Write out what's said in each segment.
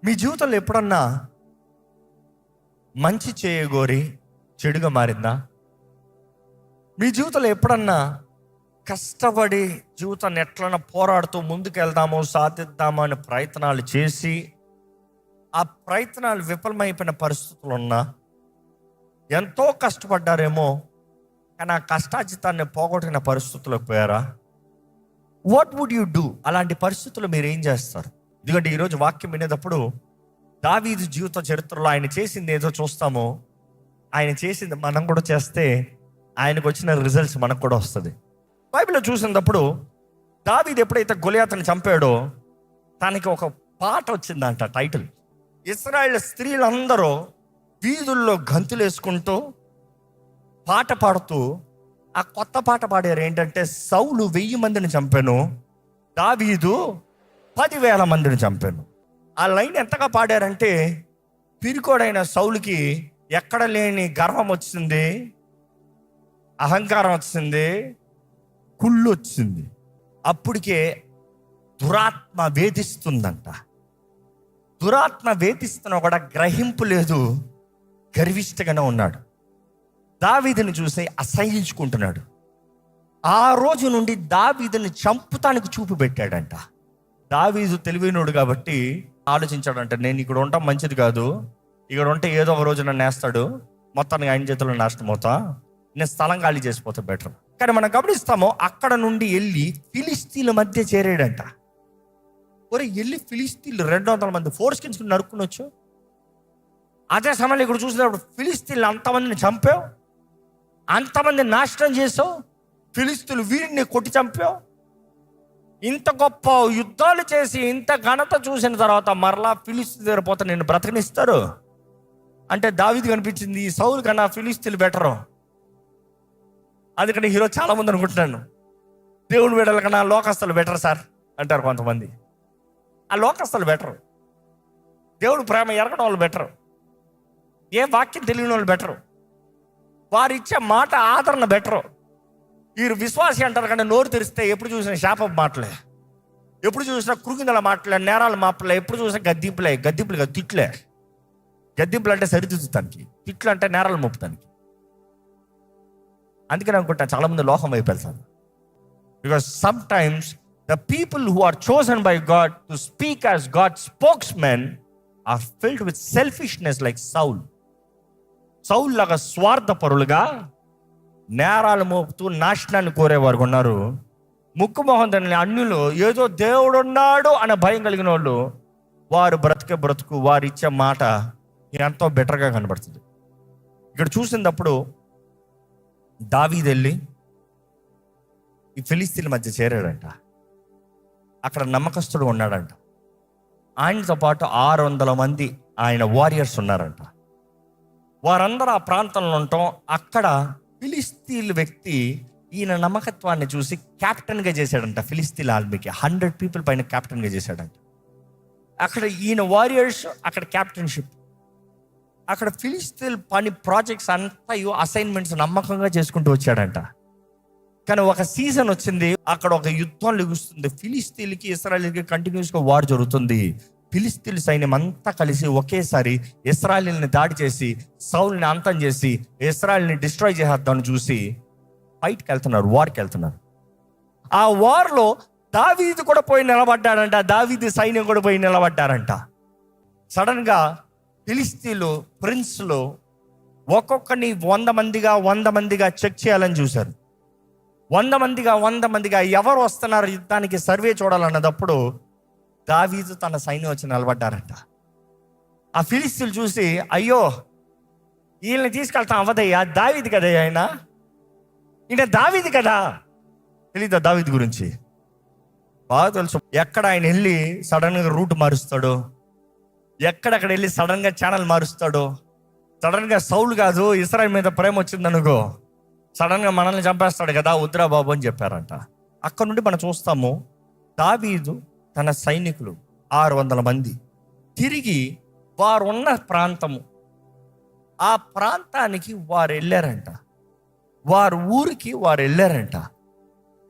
మీ జీవితంలో ఎప్పుడన్నా మంచి చేయగోరి చెడుగా మారిందా? మీ జీవితంలో ఎప్పుడన్నా కష్టపడి జీవితాన్ని ఎట్లన్నా పోరాడుతూ ముందుకెళ్దామో సాధిద్దామో అనే ప్రయత్నాలు చేసి ఆ ప్రయత్నాలు విఫలమైపోయిన పరిస్థితులు ఉన్నా, ఎంతో కష్టపడ్డారేమో కానీ ఆ కష్టాజితాన్ని పోగొట్టిన పరిస్థితులకు పోయారా? What would you do? అలాంటి పరిస్థితుల్లో మీరు ఏం చేస్తారు? ఎందుకంటే ఈరోజు వాక్యం వినేటప్పుడు దావీదు జీవిత చరిత్రలో ఆయన చేసింది ఏదో చూస్తామో, ఆయన చేసింది మనం కూడా చేస్తే ఆయనకు వచ్చిన రిజల్ట్స్ మనకు కూడా వస్తుంది. బైబిల్లో చూసినప్పుడు దావీదు ఎప్పుడైతే గొలియాతుని చంపాడో తనకి ఒక పాట వచ్చిందంట, టైటిల్. ఇశ్రాయేల్ స్త్రీలందరూ వీధుల్లో గంతులు వేసుకుంటూ పాట పాడుతూ ఆ కొత్త పాట పాడారు. ఏంటంటే, సౌలు 1000 మందిని చంపాను, దావీదు 10,000 మందిని చంపాను. ఆ లైన్ ఎంతగా పాడారంటే, పిరికోడైన సౌలుకి ఎక్కడ లేని గర్వం వచ్చింది, అహంకారం వచ్చింది, కుళ్ళు వచ్చింది. అప్పటికే దురాత్మ వేధిస్తుందంట. దురాత్మ వేధిస్తున్నా కూడా గ్రహింపు లేదు, గర్విష్ఠగానే ఉన్నాడు. దావీదుని చూసి అసహ్యించుకుంటున్నాడు. ఆ రోజు నుండి దావీదుని చంపుతానికి చూపు పెట్టాడంట. దావీదు తెలివైనోడు కాబట్టి ఆలోచించాడంట, నేను ఇక్కడ ఉండటం మంచిది కాదు, ఇక్కడ ఉంటే ఏదో ఒక రోజు నన్ను వేస్తాడు, మొత్తానికి ఆయన చేతుల్లో నాశనం అవుతా, నేను స్థలం ఖాళీ చేసిపోతా బెటర్. కానీ మనం గమనిస్తాము, అక్కడ నుండి వెళ్ళి ఫిలిస్తీన్ల మధ్య చేరాడంట. ఒరే, వెళ్ళి ఫిలిస్తీన్లు 200 మంది ఫోర్స్ కింద నరుక్కునొచ్చు. అదే సమయంలో ఇక్కడ చూసినప్పుడు ఫిలిస్తీన్లు అంతమందిని చంపావు, అంతమందిని నాశనం చేసావు, ఫిలిస్తీన్లు వీరిని కొట్టి చంపావు. ఇంత గొప్ప యుద్ధాలు చేసి ఇంత ఘనత చూసిన తర్వాత మరలా ఫిలిస్తీన్ దగ్గర పోతే నేను బ్రతకనిస్తారు అంటే దావీదు కనిపించింది, ఈ సౌలు కన్నా ఫిలిస్తీన్లు బెటరు. అందుకని హీరో చాలా మంది అనుకుంటున్నాను, దేవుని బిడ్డల కన్నా లోకస్తులు బెటర్ సార్ అంటారు కొంతమంది. ఆ లోకస్తులు బెటరు, దేవుడు ప్రేమ ఎరగడం వాళ్ళు బెటరు, ఏ వాక్యం తెలియని వాళ్ళు బెటరు, వారు ఇచ్చే మాట ఆదరణ బెటరు. వీరు విశ్వాసి అంటారు కానీ నోరు తెరిస్తే ఎప్పుడు చూసిన శాప మాటలే, ఎప్పుడు చూసినా కృంగిదల మాటలే, నేరాల మాటలే, ఎప్పుడు చూసినా గద్దింపులే. గద్దింపులు కాదు, తిట్లే. గద్దింపులు అంటే సరిదిద్దుతానికి, తిట్లు అంటే నేరాలు మోపుతానికి. అందుకని అనుకుంటా చాలా మంది లోకం వైపు వెళ్తారు. Because sometimes the people who are chosen by God to speak as God spokesmen are filled with selfishness like Saul. Saul లాగా స్వార్థపరులుగా నేరాలు మోపుతూ నాశనాన్ని కోరేవారు ఉన్నారు. ముక్కు మొహం దాని అన్యులు ఏదో దేవుడు ఉన్నాడు అనే భయం కలిగిన వాళ్ళు, వారు బ్రతికే బ్రతుకు, వారు ఇచ్చే మాట ఎంతో బెటర్గా కనబడుతుంది. ఇక్కడ చూసినప్పుడు దావీదు వెళ్ళి ఈ ఫిలిస్తీన్ల మధ్య చేరాడంట. అక్కడ నమ్మకస్తుడు ఉన్నాడంట. ఆయనతో పాటు 600 మంది ఆయన వారియర్స్ ఉన్నారంట. వారందరూ ఆ ప్రాంతంలో ఉండటం, అక్కడ ఫిలిస్తీన్ వ్యక్తి ఈయన నమ్మకత్వాన్ని చూసి క్యాప్టెన్గా చేశాడంట. ఫిలిస్తీన్ ఆర్మీకి 100 పీపుల్ పైన క్యాప్టెన్గా చేశాడంట. అక్కడ ఈయన వారియర్స్, అక్కడ క్యాప్టెన్షిప్, అక్కడ ఫిలిస్తీన్ పని ప్రాజెక్ట్స్ అంతా అసైన్మెంట్స్ నమ్మకంగా చేసుకుంటూ వచ్చాడంట. కానీ ఒక సీజన్ వచ్చింది, అక్కడ ఒక యుద్ధం లెగుస్తుంది. ఫిలిస్తీన్కి ఇశ్రాయేలుకి కంటిన్యూస్గా వార్ జరుగుతుంది. ఫిలిస్తీన్ సైన్యం అంతా కలిసి ఒకేసారి ఇశ్రాయేలుని దాడి చేసి సౌల్ని అంతం చేసి ఇశ్రాయేలుని డిస్ట్రాయ్ చేసేద్దామని చూసి ఫైట్కి వెళ్తున్నారు, వార్కి వెళ్తున్నారు. ఆ వార్లో దావీదు కూడా పోయి నిలబడ్డాడంట, దావీదు సైన్యం కూడా పోయి నిలబడ్డారంట. సడన్గా ఫిలిస్తీన్లు ప్రిన్స్లు ఒక్కొక్కరిని 100 మందిగా చెక్ చేయాలని చూశారు. 100 మందిగా ఎవరు వస్తున్నారు యుద్ధానికి సర్వే చూడాలన్నదప్పుడు దావీదు తన సైన్యం వచ్చి నిలబడ్డారంట. ఆ ఫిలిస్తీన్లు చూసి, అయ్యో వీళ్ళని తీసుకెళ్తాం అవ్వదయ్యా, దావీదు కదయ్యా, ఈయన దావీదు కదా. తెలీదా దావీదు గురించి? బాగా తెలుసు. ఎక్కడ ఆయన వెళ్ళి సడన్గా రూట్ మారుస్తాడో, ఎక్కడెక్కడ వెళ్ళి సడన్గా ఛానల్ మారుస్తాడో. సడన్గా సౌలు కాదు, ఇశ్రాయేలు మీద ప్రేమ వచ్చిందనుకో సడన్గా మనల్ని చంపేస్తాడు కదా, వద్దురా బాబు అని చెప్పారంట. అక్కడ నుండి మనం చూస్తాము, దావీదు తన సైనికులు 600 మంది తిరిగి వారు ఉన్న ప్రాంతము, ఆ ప్రాంతానికి వారు వెళ్ళారంట. వారు ఊరికి వారు వెళ్ళారంట.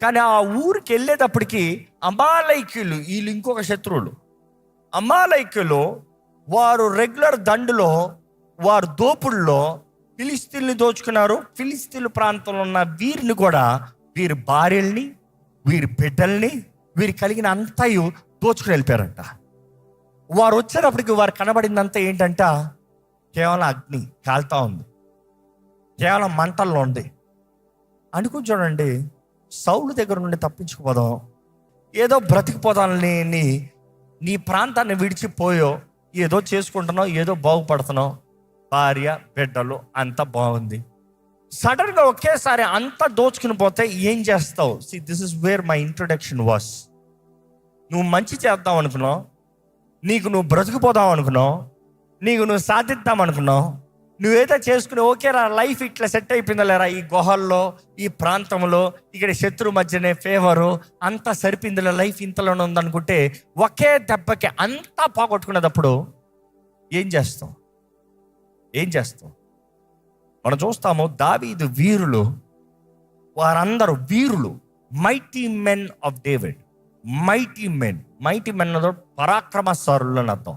కానీ ఆ ఊరికి వెళ్ళేటప్పటికి అమాలైక్యులు, వీళ్ళు ఇంకొక శత్రువులు, అమాలైక్యులు వారు రెగ్యులర్ దండులో, వారు దోపుల్లో ఫిలిస్తీన్లు దోచుకున్నారు. ఫిలిస్తీన్ల ప్రాంతంలో ఉన్న వీరిని కూడా, వీరి భార్యల్ని, వీరి బిడ్డల్ని, వీరి కలిగిన అంతయు దోచుకుని వెళ్ళిపోయారంట. వారు వచ్చేటప్పటికి వారు కనబడిందంతా ఏంటంట, కేవలం అగ్ని కాలుతా ఉంది, కేవలం మంటల్లో ఉంది. అనుకుని చూడండి, సౌలు దగ్గర నుండి తప్పించుకుపోదాం, ఏదో బ్రతికిపోదాలని నీ ప్రాంతాన్ని విడిచిపోయో, ఏదో చేసుకుంటున్నావు, ఏదో బాగుపడుతున్నావు, భార్య బిడ్డలు అంతా బాగుంది. సడన్గా ఒకేసారి అంతా దోచుకుని పోతే ఏం చేస్తావు? This is where my introduction was. నువ్వు మంచి చేద్దాం అనుకున్నావు, నీకు నువ్వు బ్రతికిపోదాం అనుకున్నావు, నీకు నువ్వు సాధిద్దాం అనుకున్నావు, నువ్వేదో చేసుకుని ఓకే రా లైఫ్ ఇట్లా సెట్ అయిపోయిందా లేరా, ఈ గుహల్లో, ఈ ప్రాంతంలో, ఇక్కడ శత్రు మధ్యనే ఫేవరు అంతా సరిపోయిందిలే, లైఫ్ ఇంతలోనే ఉందనుకుంటే ఒకే దెబ్బకి అంతా పోగొట్టుకునేటప్పుడు ఏం చేస్తాం? మనం చూస్తాము, దావీదు వీరులు, వారందరూ వీరులు, mighty men of David. Mighty men అన్నదో పరాక్రమశాలులు అని అర్థం.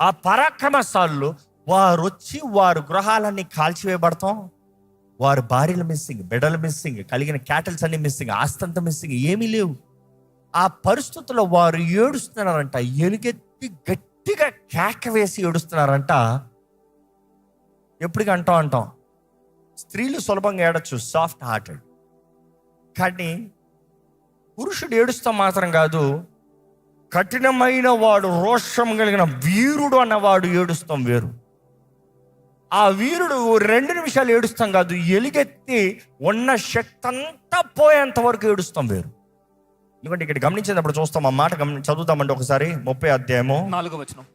ఆ పరాక్రమశాలులు వారు వచ్చి వారు గృహాలన్నీ కాల్చివేయబడతాం, వారి భార్యలు మిస్సింగ్, బిడ్డలు మిస్సింగ్, కలిగిన క్యాటిల్స్ అన్ని మిస్సింగ్, ఆస్తి అంతా మిస్సింగ్, ఏమీ లేవు. ఆ పరిస్థితుల్లో వారు ఏడుస్తున్నారంట, ఎలుగెత్తి గట్టిగా కేక వేసి ఏడుస్తున్నారంట. ఎప్పటికీ అంటాం స్త్రీలు సులభంగా ఏడొచ్చు, సాఫ్ట్ హార్టెడ్, కానీ పురుషుడు ఏడుస్తాం మాత్రం కాదు, కఠినమైన వాడు, రోషం కలిగిన వీరుడు అన్నవాడు ఏడుస్తాం వేరు. ఆ వీరుడు 2 నిమిషాలు ఏడుస్తాం కాదు, ఎలుగెత్తి ఉన్న శక్తి అంతా పోయేంత వరకు ఏడుస్తాం వేరు. ఎందుకంటే ఇక్కడ గమనించేటప్పుడు చూస్తాం, ఆ మాట చదువుతామంటే ఒకసారి 30 అధ్యాయము 4వ వచనం.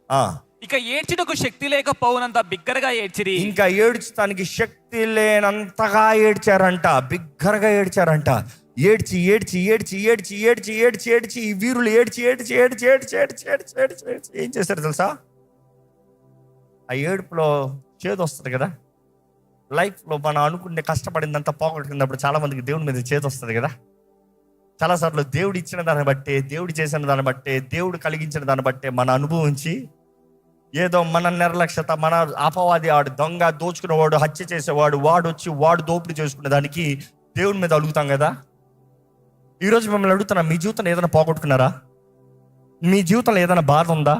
ఇక ఏడ్చుటకు శక్తి లేకపోవునంత బిగ్గరగా ఏడ్చిరి. ఇంకా ఏడ్చడానికి శక్తి లేనంతగా ఏడ్చారంట, బిగ్గరగా ఏడ్చారంట. ఏడ్చి ఈ వీరులు ఏడ్చి ఏం చేశారు తెలుసా? ఆ ఏడుపులో చేదు వస్తుంది కదా. లైఫ్లో మనం అనుకునే కష్టపడిందంతా పోగొట్టుకున్నప్పుడు చాలా మందికి దేవుడి మీద చేదు వస్తుంది కదా. చాలాసార్లు దేవుడు ఇచ్చిన దాన్ని బట్టే, దేవుడు చేసిన దాన్ని బట్టే, దేవుడు కలిగించిన దాన్ని బట్టే మన అనుభవించి ఏదో మన నిర్లక్ష్యత, మన అపవాది, ఆడు దొంగ, దోచుకునేవాడు, హత్య చేసేవాడు, వాడు వచ్చి వాడు దోపిడీ చేసుకునే దానికి దేవుడి మీద అడుగుతాం కదా. ఈరోజు మిమ్మల్ని అడుగుతున్నా, మీ జీవితంలో ఏదైనా పోగొట్టుకున్నారా? మీ జీవితంలో ఏదైనా బాధ ఉందా?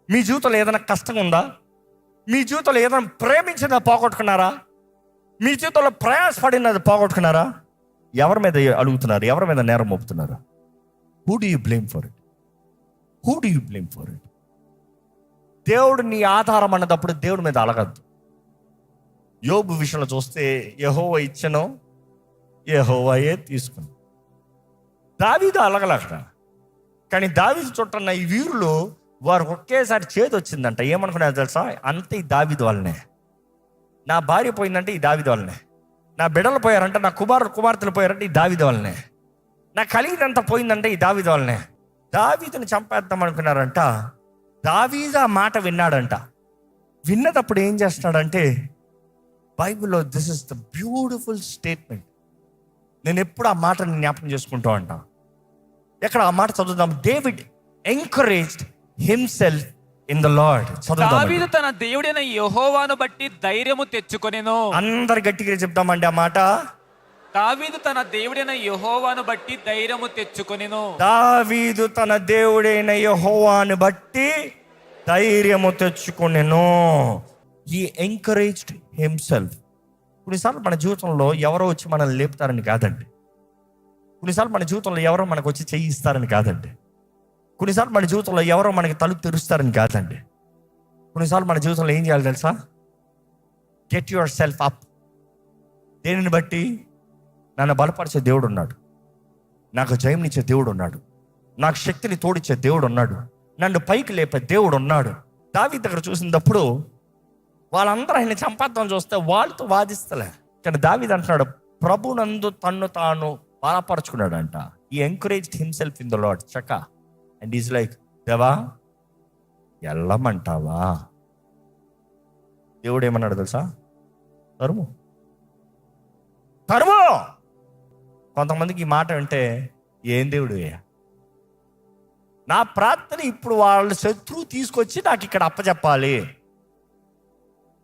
మీ జీవితంలో ఏదైనా కష్టం ఉందా? మీ జీవితంలో ఏదైనా ప్రేమించినది పోగొట్టుకున్నారా? మీ జీవితంలో ప్రయాసపడినది పోగొట్టుకున్నారా? ఎవరి మీద అడుగుతున్నారు? ఎవరి మీద నేరం మోపుతున్నారు? Who do you blame for it? దేవుడు నీ ఆధారం అన్నదప్పుడు దేవుడి మీద అలగద్దు. యోబు విషయంలో చూస్తే, యెహోవా ఇచ్చను, యెహోవాయే తీసుకుని. దావీదు అలగలట, కానీ దావీదు చుట్టన్న ఈ వీరులు వారు ఒకేసారి చేతి వచ్చిందంట. ఏమనుకున్నారు తెలుసా? అంతే ఈ దావీదు వల్లనే. నా భార్య పోయిందంటే ఈ దావీదు వల్లనే, నా బిడ్డలు పోయారంటే, నా కుమార్తెలు పోయారంటే ఈ దావీదు వల్లనే, నా కలిగినంత పోయిందంటే ఈ దావీదు వల్లనే. దావీదుని చంపేద్దాం అనుకున్నారంట. దావీదు ఆ మాట విన్నాడంట. విన్నప్పుడు ఏం చేస్తున్నాడంటే, బైబిల్లో this is the beautiful statement. నేను ఎప్పుడు ఆ మాటని జ్ఞాపకం చేసుకుంటూ ఉంటా. ఎక్కడ ఆ మాట చదువుదాం. David encouraged himself in the lord. దావీదు తన దేవుడైన యెహోవాను బట్టి ధైర్యము తెచ్చుకొనెను. అందరు గట్టిగా చెప్తామండి ఆ మాట. దావీదు తన దేవుడైన యెహోవాను బట్టి ధైర్యము తెచ్చుకొనెను. దావీదు తన దేవుడైన యెహోవాను బట్టి ధైర్యము తెచ్చుకొనెను. హి ఎంకరేజ్డ్ హిమ్సెల్ఫ్. కొన్నిసార్లు మన జీవితంలో ఎవరో వచ్చి మనల్ని లేపుతారని కాదండి. కొన్నిసార్లు మన జీవితంలో ఎవరో మనకు వచ్చి చెయ్యి ఇస్తారని కాదండి. కొన్నిసార్లు మన జీవితంలో ఎవరో మనకి తలుపు తెరుస్తారని కాదండి. కొన్నిసార్లు మన జీవితంలో ఏం చేయాలి తెలుసా? Get your self up. దేనిని బట్టి? నన్ను బలపరిచే దేవుడు ఉన్నాడు, నాకు జయంనిచ్చే దేవుడు ఉన్నాడు, నాకు శక్తిని తోడిచ్చే దేవుడు ఉన్నాడు, నన్ను పైకి లేపే దేవుడు ఉన్నాడు. దావీదు దగ్గర చూసినప్పుడు వాళ్ళందరూ ఆయన చంపేద్దాం చూస్తే వాళ్ళతో వాదిస్తలే, కానీ దావీదు అంటున్నాడు, ప్రభునందు తన్ను తాను బలపరుచుకున్నాడు అంట. ఈ encouraged himself in the lord చక్క. అండ్ ఈజ్ లైక్, దేవా వెళ్ళమంటావా? దేవుడు ఏమన్నాడు తెలుసా? తరుము. కొంతమందికి ఈ మాట అంటే, ఏం దేవుడు, నా ప్రార్థన ఇప్పుడు వాళ్ళ శత్రువు తీసుకొచ్చి నాకు ఇక్కడ అప్పచెప్పాలి.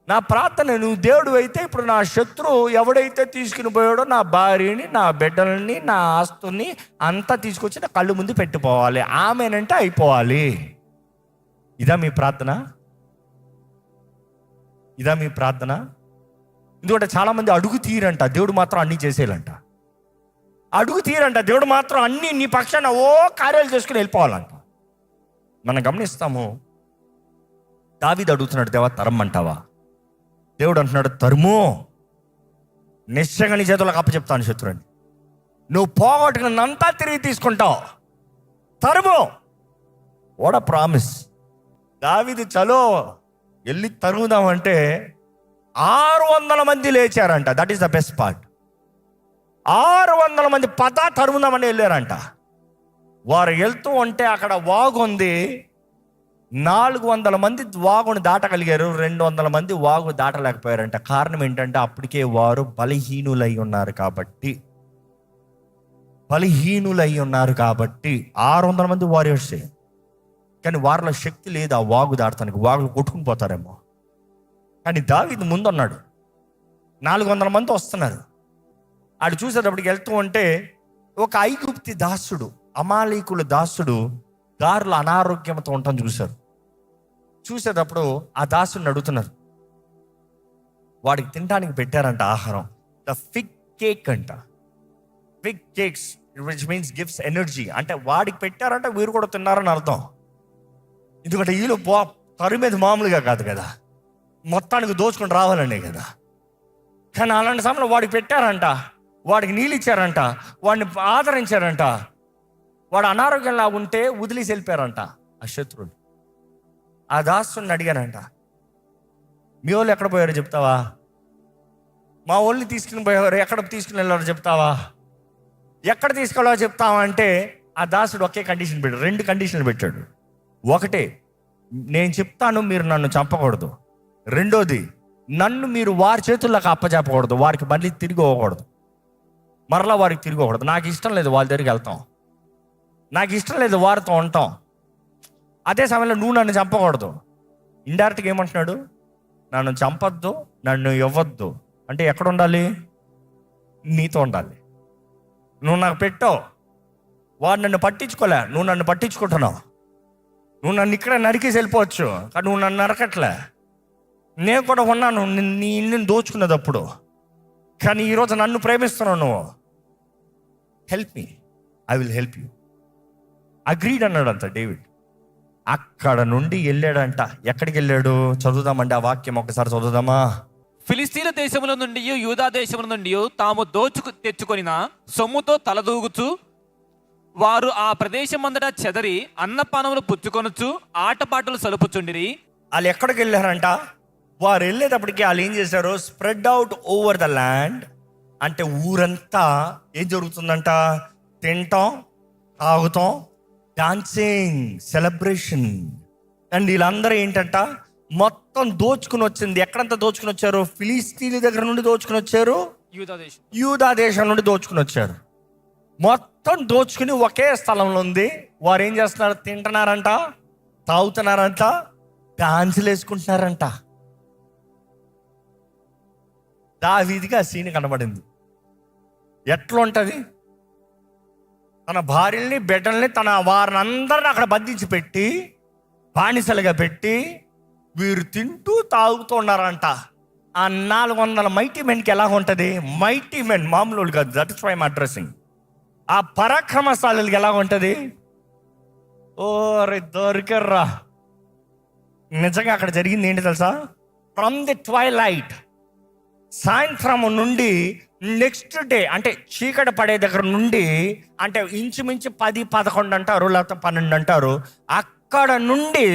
నా ప్రార్థన, నువ్వు దేవుడు అయితే ఇప్పుడు నా శత్రువు ఎవడైతే తీసుకుని పోయాడో నా భార్యని, నా బిడ్డలని, నా ఆస్తుని అంతా తీసుకొచ్చి నా కళ్ళు ముందు పెట్టిపోవాలి. ఆమెనంటే అయిపోవాలి. ఇదా మీ ప్రార్థన? ఇదా మీ ప్రార్థన? ఎందుకంటే చాలామంది అడుగు తీరంట, దేవుడు మాత్రం అన్నీ చేసేయాలంట. అడుగు తీరంట, దేవుడు మాత్రం అన్నీ నీ పక్షాన కార్యాలు చేసుకుని వెళ్ళిపోవాలంట. మనం గమనిస్తాము, దావీదు అడుగుతున్నాడు, దేవా తరమ్మంటావా? దేవుడు అంటున్నాడు, తరుము, నిశ్చయంగా నీ చేతులకు అప్పచెప్తాను శత్రువుని. నువ్వు పోగొట్టుకున్నంతా తిరిగి తీసుకుంటావు. తరుము. What a promise. దావీదు చలో వెళ్ళి తరుగుదామంటే 600 మంది లేచారంట. That is the best part. 600 మంది తరుముదామని వెళ్ళారంట. వారు వెళ్తూ ఉంటే అక్కడ వాగు ఉంది. 400 మంది వాగుని దాటగలిగారు, 200 మంది వాగు దాటలేకపోయారంట. కారణం ఏంటంటే అప్పటికే వారు బలహీనులై ఉన్నారు కాబట్టి. 600 మంది వారియర్సే, కానీ వారిలో శక్తి లేదు ఆ వాగు దాటడానికి. వాగులు కొట్టుకుని పోతారేమో. కానీ దావీదు ముందున్నాడు. 400 మంది వస్తున్నారు. ఆడు చూసేటప్పటికి వెళ్తూ ఉంటే ఒక ఐగుప్తి దాసుడు, అమాలీకుల దాసుడు దారిలో అనారోగ్యంతో ఉండటం చూశారు. చూసేటప్పుడు ఆ దాసుడిని అడుగుతున్నారు. వాడికి తినడానికి పెట్టారంట ఆహారం. ద ఫిగ్ కేక్ అంట. Fig cakes which means gives energy. అంటే వాడికి పెట్టారంటే వీరు కూడా తిన్నారని అర్థం. ఎందుకంటే వీళ్ళు తరిమేది మామూలుగా కాదు కదా, మొత్తానికి దోచుకొని రావాలనే కదా. కానీ అలాంటి సమయంలో వాడికి పెట్టారంట, వాడికి నీళ్ళు ఇచ్చారంట, వాడిని ఆదరించారంట. వాడు అనారోగ్యంలా ఉంటే వదిలేసి వెళ్ళిపోయారంట ఆ శత్రువులు. ఆ దాసుని అడిగానంట, మీ వాళ్ళు ఎక్కడ పోయారో చెప్తావా? మా వాళ్ళని తీసుకుని పోయారు, ఎక్కడ తీసుకుని వెళ్ళారో చెప్తావా? ఎక్కడ తీసుకెళ్ళాలో చెప్తావా అంటే ఆ దాసుడు ఒకే కండిషన్ పెట్టాడు. 2 కండిషన్లు పెట్టాడు. ఒకటే, నేను చెప్తాను, మీరు నన్ను చంపకూడదు. రెండోది, నన్ను మీరు వారి చేతుల్లోకి అప్పచెప్పకూడదు, వారికి మళ్ళీ తిరిగి పోకూడదు, మరలా వారికి తిరిగి పోకూడదు. నాకు ఇష్టం లేదు వాళ్ళ దగ్గరికి వెళ్తాం, నాకు ఇష్టం లేదు వారితో ఉంటాం. అదే సమయంలో నువ్వు నన్ను చంపకూడదు. ఇండైరెక్ట్గా ఏమంటున్నాడు? నన్ను చంపొద్దు, నన్ను ఇవ్వద్దు. అంటే ఎక్కడ ఉండాలి? నీతో ఉండాలి. నువ్వు నాకు పెట్టావు, వాడు నన్ను పట్టించుకోలే, నువ్వు నన్ను పట్టించుకుంటున్నావు. నువ్వు నన్ను ఇక్కడ నరికేసి వెళ్ళిపోవచ్చు, కానీ నువ్వు నన్ను నరకట్లే. నేను కూడా ఉన్నాను నీ ఇల్లుని దోచుకునేటప్పుడు, కానీ ఈరోజు నన్ను ప్రేమిస్తున్నావు నువ్వు. Help me, I will help you. Agreed అన్నాడంట డేవిడ్. అక్కడ నుండి వెళ్ళాడంట. ఎక్కడికి వెళ్ళాడు? చదువుదామండి ఆ వాక్యం ఒకసారి చదువుదామా? ఫిలిస్తీన్ల దేశముల నుండి యూదా దేశముల నుండి తాము తెచ్చుకొనిన సొమ్ముతో తలదూగుచు వారు ఆ ప్రదేశమంతటా చెదరి అన్నపానములు పుచ్చుకొనొచ్చు ఆటపాటలు సలుపుచుండిరి. వాళ్ళు ఎక్కడికి వెళ్ళారంట? వారు వెళ్ళేటప్పటికి వాళ్ళు ఏం చేశారు? Spread out over the land. అంటే ఊరంతా ఏం జరుగుతుందంట? తింటాం, తాగుతాం, డాన్సింగ్, సెలబ్రేషన్. అండ్ వీళ్ళందరూ ఏంటంట? మొత్తం దోచుకుని వచ్చింది. ఎక్కడంతా దోచుకుని వచ్చారు? ఫిలిస్తీన్ల దగ్గర నుండి దోచుకుని వచ్చారు, యూదా దేశం నుండి దోచుకుని వచ్చారు. మొత్తం దోచుకుని ఒకే స్థలంలో ఉంది. వారు ఏం చేస్తున్నారు? తింటున్నారంట, తాగుతున్నారంట, డాన్సులు వేసుకుంటున్నారంట. దావీదుకి ఆ సీన్ కనబడింది. ఎట్లా ఉంటుంది? తన భార్యల్ని, బిడ్డల్ని, వారిని అందరిని అక్కడ బంధించి పెట్టి, బానిసలుగా పెట్టి, వీరు తింటూ తాగుతూ ఉన్నారంట. ఆ 400 మైటీ మెన్కి ఎలా ఉంటుంది? మైటీ మెన్ మామూలు కాదు. That is why I'm addressing. ఆ పరాక్రమశాలులకి ఎలా ఉంటుంది? ఓ రే దొరికర్రా. నిజంగా అక్కడ జరిగింది ఏంటి తెలుసా? ఫ్రమ్ ది ట్వైలైట్, సాయంత్రం నుండి నెక్స్ట్ డే, అంటే చీకటి పడే దగ్గర నుండి, అంటే ఇంచుమించు 10, 11 అంటారు, లేకపోతే 12 అంటారు. అక్కడ నుండి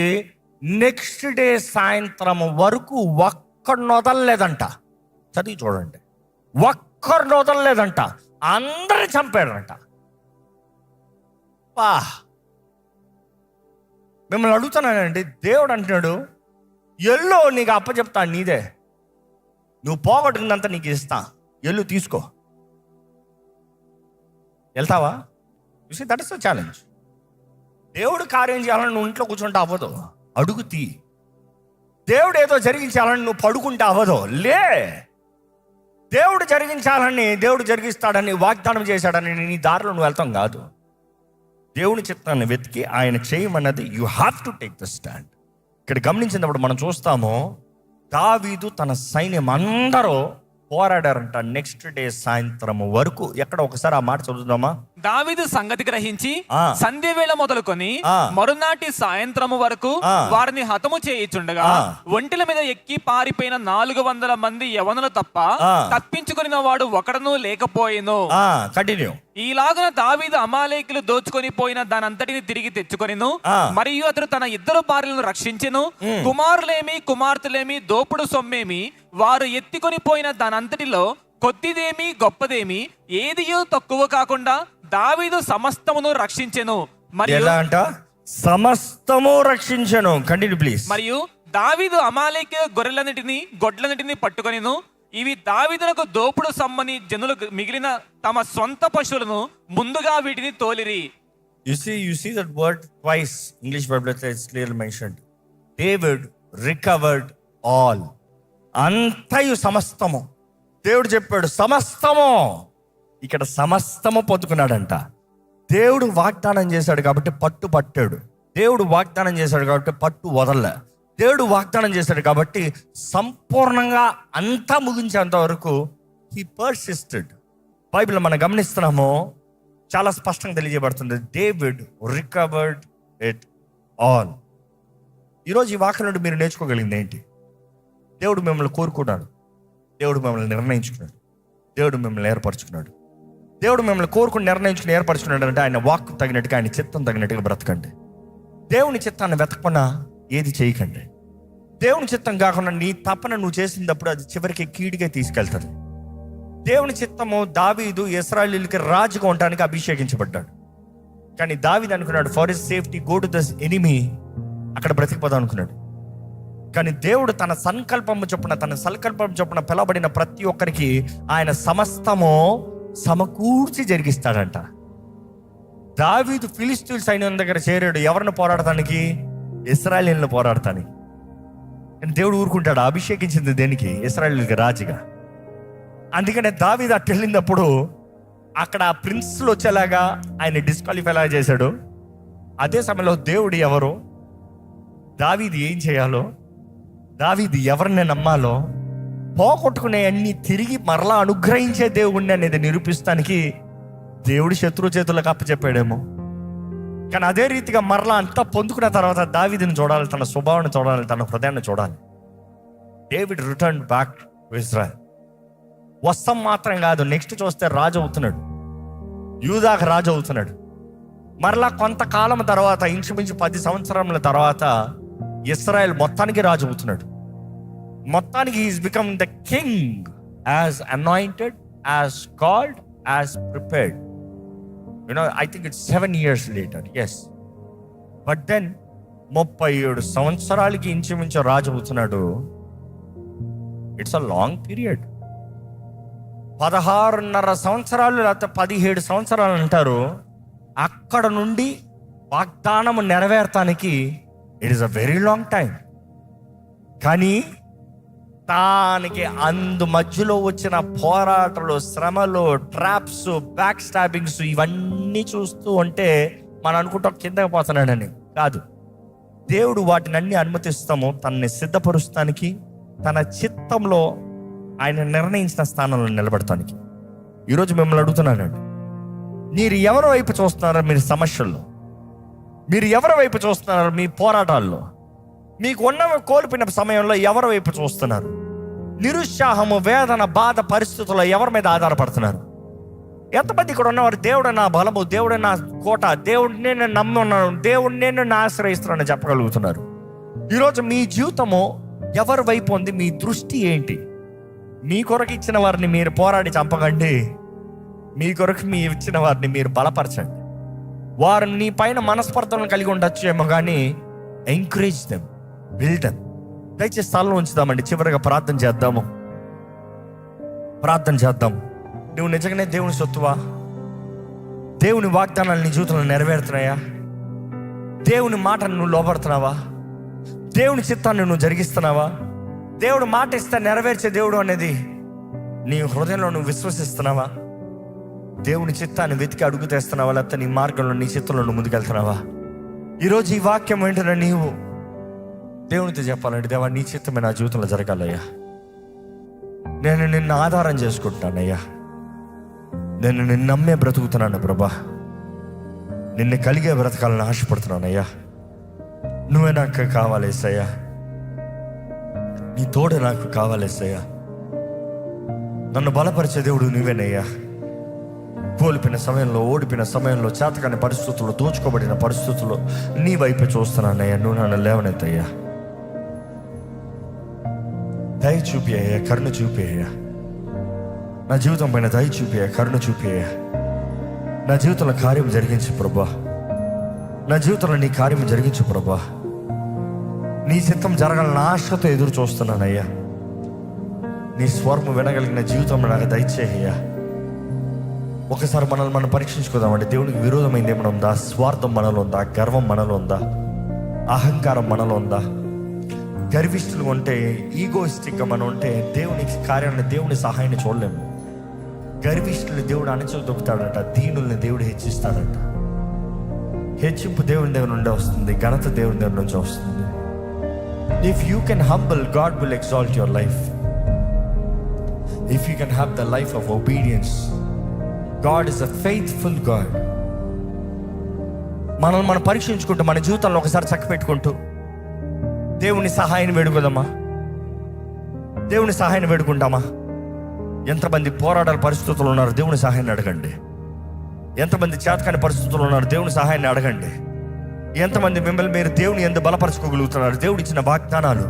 నెక్స్ట్ డే సాయంత్రం వరకు ఒక్కడిని వదలలేదంట. చదివి చూడండి. ఒక్కడిని వదలలేదంట. అందరిని చంపారంట. మిమ్మల్ని అడుగుతున్నానండి, దేవుడు అంటున్నాడు, ఎల్లో నీకు అప్పచెప్తాను, నీదే, నువ్వు పోగొట్టుకున్నంత నీకు ఇస్తా, ఎల్లు తీసుకో. వెళ్తావా? You see that is the challenge. దేవుడు కార్యం చేయాలని నువ్వు ఇంట్లో కూర్చుంటే అవ్వదు, అడుగు తీ. దేవుడు ఏదో జరిగించాలని నువ్వు పడుకుంటే అవ్వదు, లే. దేవుడు జరిగించాలని, దేవుడు జరిగిస్తాడని వాగ్దానం చేశాడని నీ దారిలో నువ్వు వెళ్తాం కాదు. దేవుని చిత్తాన్ని వెతికి ఆయన చేయమన్నది you have to take the stand. ఇక్కడ గమనించినప్పుడు మనం చూస్తాము, దావీదు తన సైన్యం అందరూ పోరాడారంట నెక్స్ట్ డే సాయంత్రం వరకు. ఎక్కడ ఒకసారి ఆ మాట చదువుదామా? దావీదు సంగతి గ్రహించి ఆ. సంధ్య వేళ మొదలుకొని ఆ. మరునాటి సాయంత్రము వరకు ఆ. వారిని హతము చేయుచుండగా ఆ. ఒంటిల మీద ఎక్కి పారిపోయిన 400 మంది యవనులు తప్ప ఆ. తప్పించుకుని వాడు ఒకడనూ లేకపోయెను. కంటిన్యూ. ఈలాగున దావీదు అమాలేకులు దోచుకొని పోయిన దానంతటిని తిరిగి తెచ్చుకొనిను, ఆ. మరియు అతడు తన 2 భార్యలను రక్షించెను. కుమారులేమి కుమార్తెలేమి దోపుడు సొమ్మేమి వారు ఎత్తుకొని పోయిన దానంతటిలో కొద్దిదేమి గొప్పదేమి ఏదియో తక్కువ కాకుండా దావీదు సమస్తమును రక్షించెను. మరియు ఎలా అంట? సమస్తము రక్షించను. Continue please. మరియు దావీదు అమాలేకు గొర్రెలన్నిటిని గొడ్లన్నిటిని పట్టుకొనిను. ఇవి దావీదునకు దోపుడు సమ్మని జనులు మిగిలిన తమ సొంత పశువులను ముందుగా వీటిని తోలిరి. You see that word twice. English Bible it's clearly mentioned. David recovered all. అంతయు సమస్తము. దేవుడు చెప్పాడు సమస్తము. ఇక్కడ సమస్తము పొందుకున్నాడంట. దేవుడు వాగ్దానం చేశాడు కాబట్టి పట్టాడు. దేవుడు వాగ్దానం చేశాడు కాబట్టి పట్టు వదలలే. దేవుడు వాగ్దానం చేశాడు కాబట్టి సంపూర్ణంగా అంతా ముగించేంత వరకు హీ పర్సిస్టెడ్. బైబిల్ మనం గమనిస్తున్నాము, చాలా స్పష్టంగా తెలియజేయబడుతుంది, డేవిడ్ రికవర్డ్ ఇట్ ఆల్. ఈరోజు ఈ వాక్యం నుండి మీరు నేర్చుకోగలిగింది ఏంటి? దేవుడు మిమ్మల్ని కోరుకున్నాడు, దేవుడు మిమ్మల్ని నిర్ణయించుకున్నాడు, దేవుడు మిమ్మల్ని ఏర్పరచుకున్నాడు. దేవుడు మిమ్మల్ని కోరుకుని నిర్ణయించుకుని ఏర్పరచుకున్నాడు అంటే ఆయన వాక్ తగినట్టుగా, ఆయన చిత్తం తగినట్టుగా బ్రతకండి. దేవుని చిత్తాన్ని వెతకకుండా ఏది చేయకండి. దేవుని చిత్తం కాకుండా నీ తపన నువ్వు చేసినప్పుడు అది చివరికి కీడుగా తీసుకెళ్తుంది. దేవుని చిత్తము, దావీదు ఇశ్రాయేలీయులకి రాజుగా ఉండడానికి అభిషేకించబడ్డాడు. కానీ దావీదు అనుకున్నాడు for his safety go to this enemy, అక్కడ బ్రతికిపోదాం అనుకున్నాడు. కానీ దేవుడు తన సంకల్పము చొప్పున పిలవబడిన ప్రతి ఒక్కరికి ఆయన సమస్తము సమకూర్చి జరిగిస్తాడంట. దావీదు ఫిలిష్తీయుల సైన్యం దగ్గర చేరాడు. ఎవరిని పోరాడటానికి? ఇశ్రాయేలీయులను పోరాడటానికి. కానీ దేవుడు ఊరుకుంటాడు? అభిషేకించింది దేనికి? ఇశ్రాయేలీయులకి రాజుగా. అందుకనే దావీదు అటు వెళ్ళినప్పుడు అక్కడ ఆ ప్రిన్స్లు వచ్చేలాగా ఆయన డిస్క్వాలిఫై ఎలా చేశాడు. అదే సమయంలో దేవుడు ఎవరో, దావీదు ఏం చేయాలో, దావీదు ఎవరిని నమ్మాలో, పోగొట్టుకునే అన్ని తిరిగి మరలా అనుగ్రహించే దేవుణ్ణి అనేది నిరూపిస్తానికి దేవుడు శత్రు చేతులకు అప్పచెప్పాడేమో. కానీ అదే రీతిగా మరలా అంతా పొందుకున్న తర్వాత దావీదుని చూడాలి, తన స్వభావాన్ని చూడాలి, తన హృదయాన్ని చూడాలి. David return back to Israel. వస్తం మాత్రం కాదు, నెక్స్ట్ చూస్తే రాజు అవుతున్నాడు, యూదాకు రాజు అవుతున్నాడు. మరలా కొంతకాలం తర్వాత, ఇంచుమించు 10 సంవత్సరముల తర్వాత ఇశ్రాయెల్ మొత్తానికి రాజు అవుతున్నాడు. మొత్తానికి is become the king, as anointed, as called, as prepared. I think it's 7 years later, yes. But then 37 సంవత్సరాలకి ఇంచుమించు రాజు అవుతున్నాడు. It's a long period. 16.5 సంవత్సరాలు లేకపోతే 17 సంవత్సరాలు అంటారు. అక్కడ నుండి వాగ్దానం నెరవేర్తానికి it is a very long time. కానీ దానికి అందు మధ్యలో వచ్చిన పోరాటాలు, శ్రమలు, ట్రాప్స్, బ్యాక్ స్టాబింగ్స్ ఇవన్నీ చూస్తూ ఉంటే మనం అనుకుంటాం కిందకి పోతున్నాడని. కాదు, దేవుడు వాటిని అన్ని అనుమతిస్తాము తనని సిద్ధపరుస్తానికి, తన చిత్తంలో ఆయన నిర్ణయించిన స్థానంలో నిలబడటానికి. ఈరోజు మిమ్మల్ని అడుగుతున్నానండి, మీరు ఎవరి వైపు చూస్తున్నారో? మీరు సమస్యల్లో మీరు ఎవరి వైపు చూస్తున్నారు? మీ పోరాటాల్లో మీకు ఉన్నవి కోల్పోయిన సమయంలో ఎవరి వైపు చూస్తున్నారు? నిరుత్సాహము, వేదన, బాధ పరిస్థితుల్లో ఎవరి మీద ఆధారపడుతున్నారు? ఎంతమంది ఇక్కడ ఉన్నవారు దేవుడు నా బలము, దేవుడు నా కోట, దేవుడిని నేను నమ్మున్నాను, దేవుడిని నేను ఆశ్రయిస్తున్నాను చెప్పగలుగుతున్నారు? ఈరోజు మీ జీవితము ఎవరి వైపు ఉంది? మీ దృష్టి ఏంటి? మీ కొరకు ఇచ్చిన వారిని మీరు పోరాడి చంపకండి, మీ కొరకు మీ ఇచ్చిన వారిని మీరు బలపరచండి. వారు నీ పైన మనస్పర్ధలను కలిగి ఉండొచ్చు ఏమో, కానీ ఎంకరేజ్ దెమ్, బిల్డ్ దెమ్. దయచేసి స్థలంలో ఉంచుదామండి. చివరిగా ప్రార్థన చేద్దాము. నువ్వు నిజంగానే దేవుని సొత్తువా? దేవుని వాగ్దానాలు నీ జీవితంలో నెరవేరుతున్నాయా? దేవుని మాటను నువ్వు లోపడుతున్నావా? దేవుని చిత్తాన్ని నువ్వు జరిగిస్తున్నావా? దేవుడు మాట ఇస్తే నెరవేర్చే దేవుడు అనేది నీ హృదయంలో నువ్వు విశ్వసిస్తున్నావా? దేవుని చిత్తాన్ని వెతికి అడుగు తెస్తున్నావా? లేకపోతే నీ మార్గంలో నీ చిత్తంలో నువ్వు ముందుకెళ్తున్నావా? ఈరోజు ఈ వాక్యం ఏంటంటే నీవు దేవునితో చెప్పాలంటే, దేవా నీ చిత్తమే నా జీవితంలో జరగాలయ్యా. నేను నిన్ను ఆధారం చేసుకుంటున్నానయ్యా. నేను నిన్ను నమ్మే బ్రతుకుతున్నాను ప్రభా. నిన్ను కలిగే బ్రతకాలని ఆశపడుతున్నానయ్యా. నువ్వే నాకు కావాలేసయ్యా. నీ తోడు నాకు కావాలేసయ్యా. నన్ను బలపరిచే దేవుడు నువ్వేనయ్యా. కోల్పోయిన సమయంలో, ఓడిపోయిన సమయంలో, చేతకాని పరిస్థితుల్లో, దోచుకోబడిన పరిస్థితుల్లో నీ వైపే చూస్తున్నానయ్యా. నువ్వు నన్ను లేవనెత్తయ్యా. దయ చూపి అయ్యా, కరుణ చూపి అయ్యా. నా జీవితం పైన దయ చూపి అయ్యా, కరుణ చూపి అయ్యా. నా జీవితంలో కార్యం జరిగించు ప్రభా. నా జీవితంలో నీ కార్యం జరిగించు ప్రభా. నీ చిత్తం జరగాలని ఆశతో ఎదురు చూస్తున్నానయ్యా. నీ స్వరము వినగలిగిన జీవితం నాకు దయచేయ్యా. ఒకసారి మనల్ని మనం పరీక్షించుకుందామండి. దేవునికి విరోధమైంది ఏమైనా ఉందా? స్వార్థం మనలో ఉందా? గర్వం మనలో ఉందా? అహంకారం మనలో ఉందా? గర్విష్ఠులు ఉంటే, ఈగోయిస్టిక్గా మనం ఉంటే దేవునికి కార్యాన్ని, దేవుని సహాయాన్ని చూడలేము. గర్విష్ఠులు దేవుడు అణచిదొక్కుతాడట, దీనుల్ని దేవుడు హెచ్చిస్తాడట. హెచ్చింపు దేవుని దగ్గర నుండి వస్తుంది, ఘనత దేవుని దగ్గర నుంచి వస్తుంది. If you can humble, God will exalt your life. If you can have the life of obedience, God is a faithful God. మనల్ని మనం పరీక్షించుకుంటూ, మన జీవితంలో ఒకసారి చక్కపెట్టుకుంటూ దేవుని సహాయాన్ని వేడుకుందామా? దేవుని సహాయాన్ని వేడుకుంటామా? ఎంతమంది పోరాటాల పరిస్థితులు ఉన్నారు? దేవుని సహాయాన్ని అడగండి. ఎంతమంది చేతకాని పరిస్థితులు ఉన్నారు? దేవుని సహాయాన్ని అడగండి. ఎంతమంది మిమ్మల్ని మీరు దేవుని ఎందుకు బలపరచుకోగలుగుతున్నారు? దేవుడిచ్చిన వాగ్దానాలు,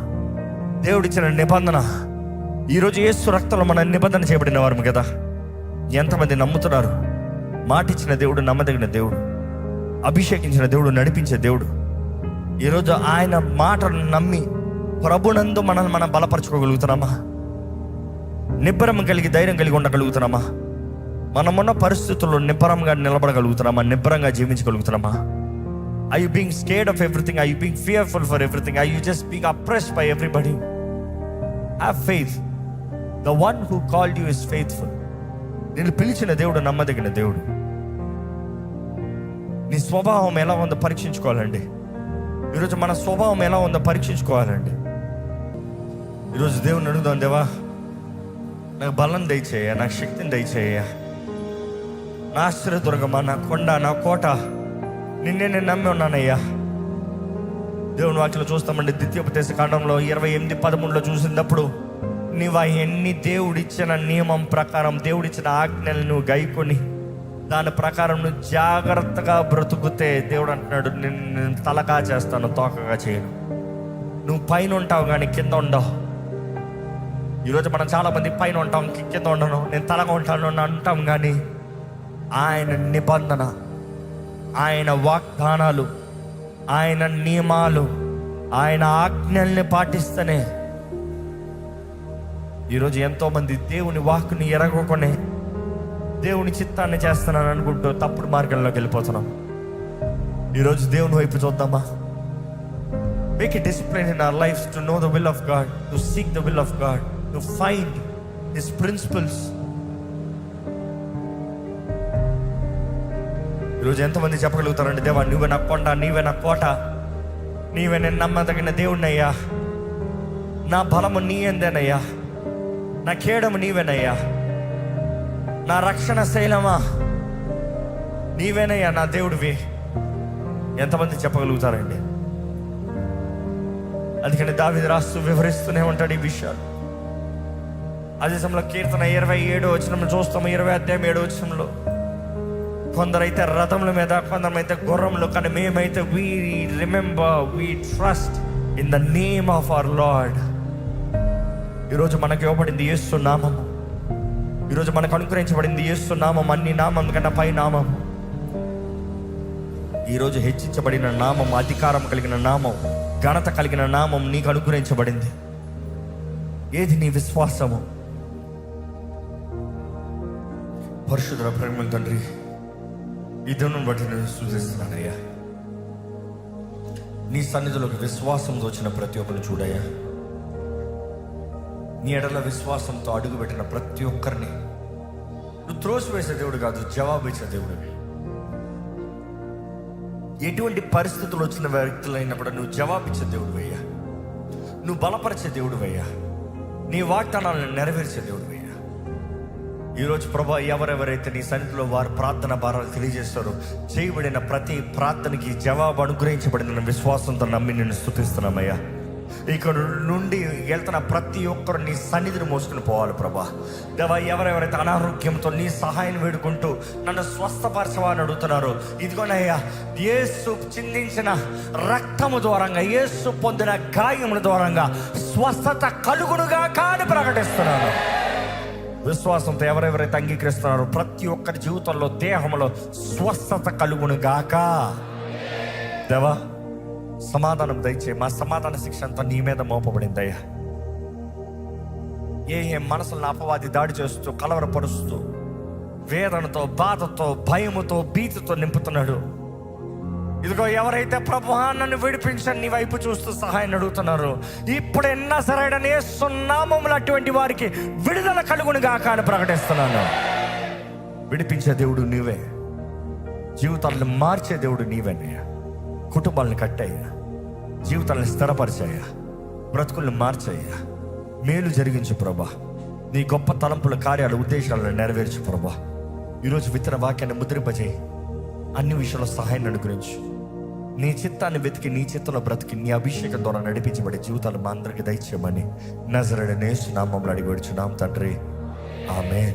దేవుడిచ్చిన నిబంధన. ఈరోజు యేసు రక్తంలో మన నిబంధన చేయబడిన వారు కదా. ఎంతమంది నమ్ముతున్నారు? మాటిచ్చిన దేవుడు నమ్మదగిన దేవుడు, అభిషేకించిన దేవుడు, నడిపించే దేవుడు. ఈరోజు ఆయన మాటను నమ్మి ప్రభునందు మనల్ని మనం బలపరచుకోగలుగుతున్నామా? నిబ్బరం కలిగి, ధైర్యం కలిగి ఉండగలుగుతున్నామా? మనమున్న పరిస్థితుల్లో నిబ్బరంగా నిలబడగలుగుతున్నామా? నిబ్బరంగా జీవించగలుగుతున్నామా? Are you being scared of everything? Are you being fearful for everything? Are you just being oppressed by everybody? Have faith. The one who called you is faithful. నిన్ను పిలిచిన దేవుడు నమ్మదగిన దేవుడు. నీ స్వభావం ఎలా ఉందో పరీక్షించుకోవాలండి. ఈరోజు మన స్వభావం ఎలా ఉందో పరీక్షించుకోవాలండి. ఈరోజు దేవుని అడుగుదాం, దేవా నాకు బలం దయచేయ, నాకు శక్తిని దయచేయ, నా ఆశ్రయదుర్గమా, నా కొండ, నా కోట, నిన్నే నేను నమ్మి ఉన్నానయ్యా. దేవుని వాక్యంలో చూస్తామండి, ద్వితీయోపదేశ కాండంలో 28:13 చూసినప్పుడు, నీవు ఎన్ని దేవుడిచ్చిన నియమం ప్రకారం, దేవుడిచ్చిన ఆజ్ఞలు నువ్వు గైకొని దాని ప్రకారం నువ్వు జాగ్రత్తగా బ్రతుకుతే, దేవుడు అంటున్నాడు, నేను తలగా చేస్తాను, తోకగా చేయను. నువ్వు పైన ఉంటావు కానీ కింద ఉండవు. ఈరోజు మనం చాలామంది పైన ఉంటాం, కింద ఉండను, నేను తలగా ఉంటాను అంటాం. కానీ ఆయన నిబంధన, ఆయన వాగ్దానాలు, ఆయన నియమాలు, ఆయన ఆజ్ఞల్ని పాటిస్తేనే. ఈరోజు ఎంతోమంది దేవుని వాక్కుని ఎరగొకనే దేవుని చిత్తాన్ని చేస్తున్నాను అనుకుంటూ తప్పుడు మార్గంలోకి వెళ్ళిపోతున్నాం. ఈరోజు దేవుని వైపు చూద్దామా? Make a discipline in our lives to know the will of God, to seek the will of God, to find his principles. ఈరోజు ఎంతమంది చెప్పగలుగుతారంటే, దేవా నువ్వే నా కొండ, నీవే నా కోట, నీవే నేను నమ్మదగిన దేవుడినయ్యా, నా బలము నీ ఎందేనయ్యా, నా కేడము నీవేనయ్యా, నా రక్షణ శైలమా నీవేనయ్యా, నా దేవుడివి. ఎంతమంది చెప్పగలుగుతారండి? అందుకని దావీదు రాస్తూ వివరిస్తూనే ఉంటాడు ఈ విషయాలు. అదే సమయంలో కీర్తన 27 చూస్తాము, 20:7 కొందరైతే రథముల మీద, కొందరైతే గుర్రములు, కానీ మేమైతే we remember, we trust in the name of our Lord. ఈరోజు మనకు ఇవ్వబడింది యేసు నామము. ఈరోజు మనకు అనుగ్రహించబడింది యేసు నామం, అన్ని నామం కన్నా పై నామం. ఈరోజు హెచ్చించబడిన నామం, అధికారం కలిగిన నామం, ఘనత కలిగిన నామం నీకు అనుగ్రహించబడింది. ఏది నీ విశ్వాసము? పరిశుద్ధ ప్రేమల తండ్రి, ఈ దినం బట్టి నేను స్తుతిస్తున్నానయ్యా. నీ సన్నిధిలోకి విశ్వాసంతో వచ్చిన ప్రతి ఒక్కరిని చూడయ్యా. నీ ఎడల విశ్వాసంతో అడుగుపెట్టిన ప్రతి ఒక్కరిని నువ్వు త్రోసివేసే దేవుడు కాదు, జవాబు ఇచ్చే దేవుడివి. ఎటువంటి పరిస్థితులు వచ్చిన వ్యక్తులైనా కూడా నువ్వు జవాబిచ్చే దేవుడు అయ్యా. నువ్వు బలపరిచే దేవుడు అయ్యా. నీ వాగ్దానాలను నెరవేర్చే దేవుడు అయ్యా. ఈరోజు ప్రభా, ఎవరెవరైతే నీ సన్నిధిలో వారి ప్రార్థన భారాలు తెలియజేస్తారో, చేయబడిన ప్రతి ప్రార్థనకి జవాబు అనుగ్రహించబడిన విశ్వాసంతో నమ్మి నిన్ను స్తుతిస్తున్నామయ్యా. ఇక్కడ నుండి వెళ్తున్న ప్రతి ఒక్కరు నీ సన్నిధిని మోసుకుని పోవాలి ప్రభా. దేవా, ఎవరెవరైతే అనారోగ్యంతో నీ సహాయం వేడుకుంటూ నన్ను స్వస్థపరచవా అని అడుగుతున్నారో, ఇదిగోనయ్యా, యేసు చిందించిన రక్తము ద్వారంగా, యేసు పొందిన గాయముల ద్వారంగా స్వస్థత కలుగునుగా కాని ప్రకటిస్తున్నాను. విశ్వాసంతో ఎవరెవరైతే అంగీకరిస్తున్నారో ప్రతి ఒక్కరి జీవితంలో, దేహంలో స్వస్థత కలుగునుగాక. దేవా, సమాధానం దయచే. మా సమాధాన శిక్ష అంతా నీ మీద మోపబడిందయ్యా. ఏ మనసులను అపవాది దాడి చేస్తూ, కలవరపరుస్తూ, వేదనతో, బాధతో, భయముతో, భీతితో నింపుతున్నాడు, ఇదిగో ఎవరైతే ప్రభువా నన్ను విడిపించని నీ వైపు చూస్తూ సహాయం అడుగుతున్నారు, ఇప్పుడు ఎన్నా సరైన యేసు నామములో అటువంటి వారికి విడుదల కలుగునుగా అని ప్రకటిస్తున్నాను. విడిపించే దేవుడు నీవే, జీవితాలను మార్చే దేవుడు నీవేనయ్యా. కుటుంబాలను కట్టయ్యా, జీవితాలను స్థిరపరిచాయా, బ్రతుకులను మార్చయ్యా, మేలు జరిగించు ప్రభా. నీ గొప్ప తలంపుల కార్యాల ఉద్దేశాలను నెరవేర్చు ప్రభా. ఈరోజు విత్తన వాక్యాన్ని ముద్రింపజేయి. అన్ని విషయంలో సహాయం అనుగ్రహించు. నీ చిత్తాన్ని వెతికి నీ చిత్తంలో బ్రతికి నీ అభిషేకం ద్వారా నడిపించబడే జీవితాలు మా అందరికీ దయచేయమని నజరేయుడైన యేసు నామములో అడిగి వేడుచున్నాం తండ్రి, ఆమేన్.